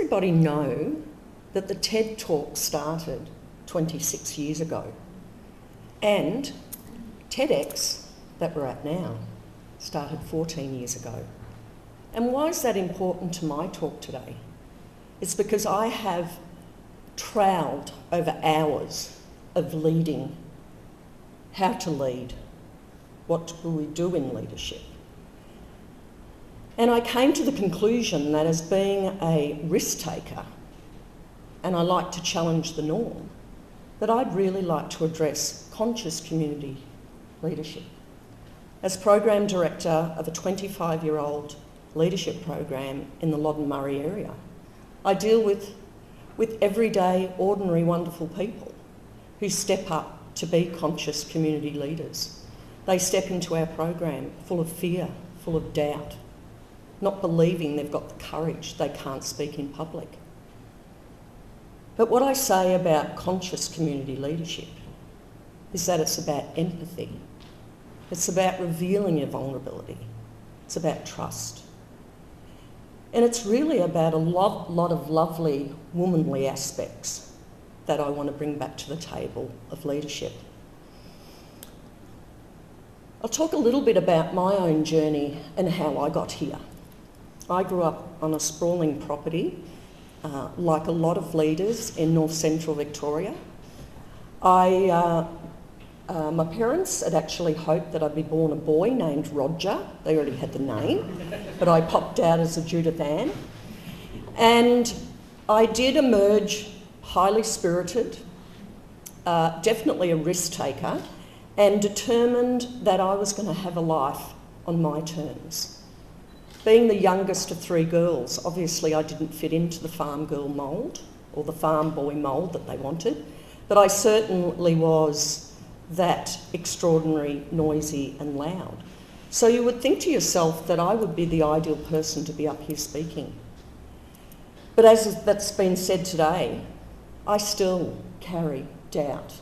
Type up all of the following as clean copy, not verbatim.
everybody know that the TED Talk started 26 years ago? And TEDx, that we're at now, started 14 years ago. And why is that important to my talk today? It's because I have troweled over hours of leading, how to lead, what do we do in leadership. And I came to the conclusion that as being a risk taker, and I like to challenge the norm, that I'd really like to address conscious community leadership. As Program Director of a 25-year-old leadership program in the Loddon Murray area, I deal with everyday, ordinary, wonderful people who step up to be conscious community leaders. They step into our program full of fear, full of doubt, not believing they've got the courage, they can't speak in public. But what I say about conscious community leadership is that it's about empathy. It's about revealing your vulnerability. It's about trust. And it's really about a lot of lovely womanly aspects that I want to bring back to the table of leadership. I'll talk a little bit about my own journey and how I got here. I grew up on a sprawling property, like a lot of leaders in north central Victoria. My parents had actually hoped that I'd be born a boy named Roger. They already had the name, but I popped out as a Judith Ann. And I did emerge highly spirited, definitely a risk taker, and determined that I was going to have a life on my terms. Being the youngest of three girls, obviously I didn't fit into the farm girl mould or the farm boy mould that they wanted, but I certainly was that extraordinary, noisy and loud. So you would think to yourself that I would be the ideal person to be up here speaking. But as that's been said today, I still carry doubt,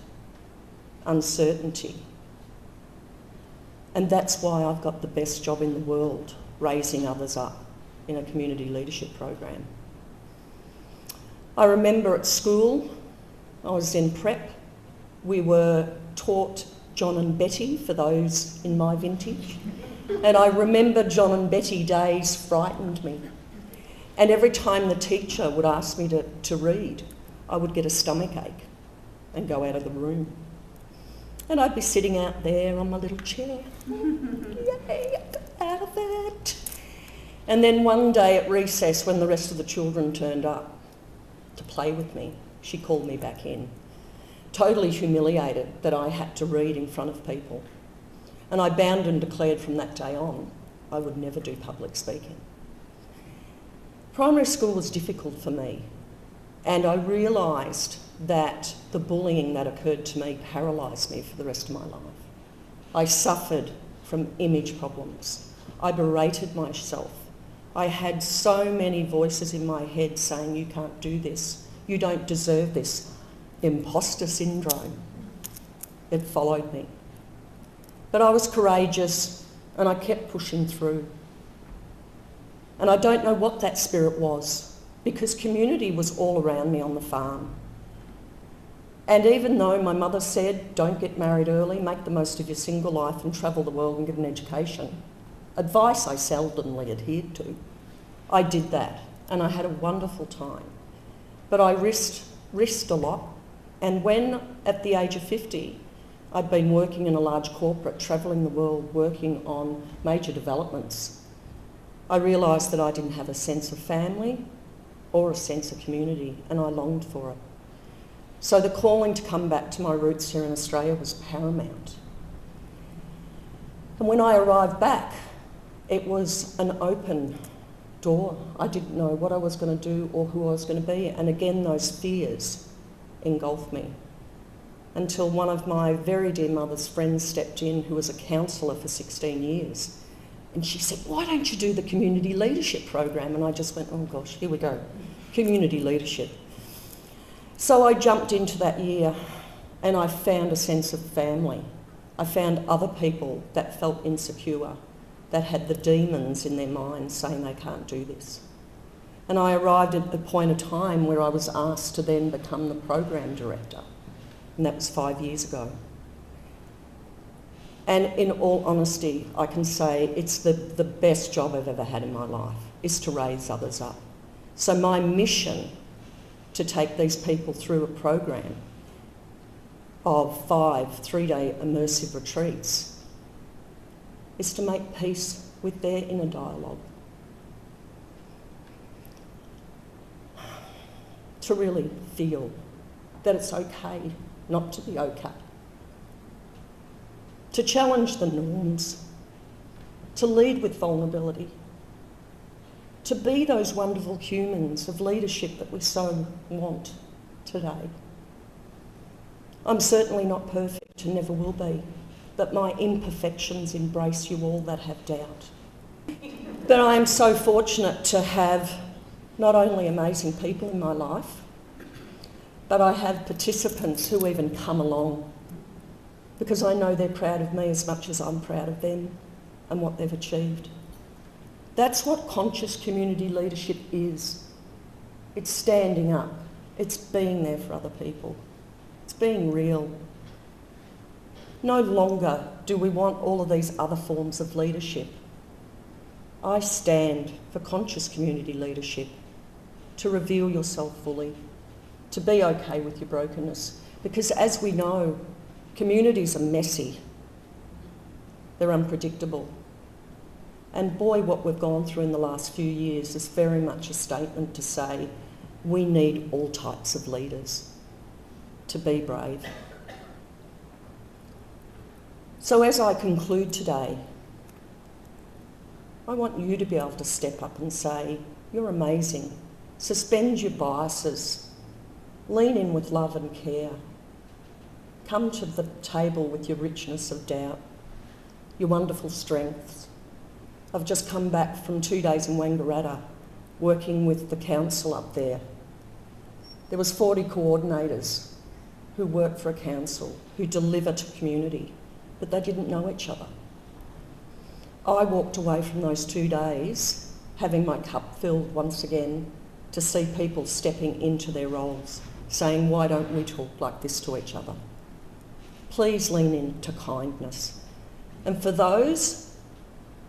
uncertainty. And that's why I've got the best job in the world, raising others up in a community leadership program. I remember at school, I was in prep, we were taught John and Betty for those in my vintage. And I remember John and Betty days frightened me. And every time the teacher would ask me to read, I would get a stomachache and go out of the room. And I'd be sitting out there on my little chair. Yay, I got out of it. And then one day at recess, when the rest of the children turned up to play with me, she called me back in, totally humiliated that I had to read in front of people. And I bound and declared from that day on, I would never do public speaking. Primary school was difficult for me, and I realised that the bullying that occurred to me paralysed me for the rest of my life. I suffered from image problems. I berated myself. I had so many voices in my head saying, you can't do this, you don't deserve this. Imposter syndrome. It followed me. But I was courageous and I kept pushing through. And I don't know what that spirit was, because community was all around me on the farm. And even though my mother said, don't get married early, make the most of your single life and travel the world and get an education, advice I seldomly adhered to, I did that and I had a wonderful time. But I risked a lot. And when, at the age of 50, I'd been working in a large corporate, travelling the world, working on major developments, I realised that I didn't have a sense of family or a sense of community, and I longed for it. So the calling to come back to my roots here in Australia was paramount. And when I arrived back, it was an open door. I didn't know what I was going to do or who I was going to be. And again, those fears engulfed me until one of my very dear mother's friends stepped in, who was a counsellor for 16 years. And she said, why don't you do the community leadership program? And I just went, oh gosh, here we go, community leadership. So I jumped into that year and I found a sense of family. I found other people that felt insecure, that had the demons in their minds saying they can't do this. And I arrived at the point of time where I was asked to then become the program director. And that was 5 years ago. And in all honesty, I can say it's the best job I've ever had in my life, is to raise others up. So my mission to take these people through a program of 5 3-day immersive retreats is to make peace with their inner dialogue. To really feel that it's okay not to be okay. To challenge the norms. To lead with vulnerability. To be those wonderful humans of leadership that we so want today. I'm certainly not perfect and never will be, but my imperfections embrace you all that have doubt. But I am so fortunate to have not only amazing people in my life, but I have participants who even come along because I know they're proud of me as much as I'm proud of them and what they've achieved. That's what conscious community leadership is. It's standing up. It's being there for other people. It's being real. No longer do we want all of these other forms of leadership. I stand for conscious community leadership, to reveal yourself fully, to be okay with your brokenness. Because as we know, communities are messy. They're unpredictable. And boy, what we've gone through in the last few years is very much a statement to say we need all types of leaders to be brave. So as I conclude today, I want you to be able to step up and say, you're amazing. Suspend your biases. Lean in with love and care. Come to the table with your richness of doubt, your wonderful strengths. I've just come back from 2 days in Wangaratta, working with the council up there. There was 40 coordinators who work for a council, who deliver to community, but they didn't know each other. I walked away from those 2 days having my cup filled once again to see people stepping into their roles, saying, why don't we talk like this to each other? Please lean into kindness. And for those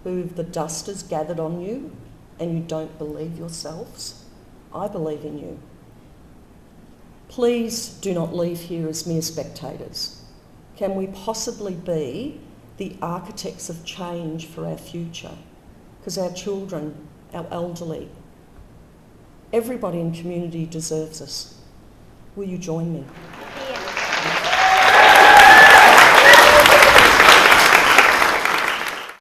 who the dust has gathered on you and you don't believe yourselves, I believe in you. Please do not leave here as mere spectators. Can we possibly be the architects of change for our future? Because our children, our elderly, everybody in community deserves us. Will you join me?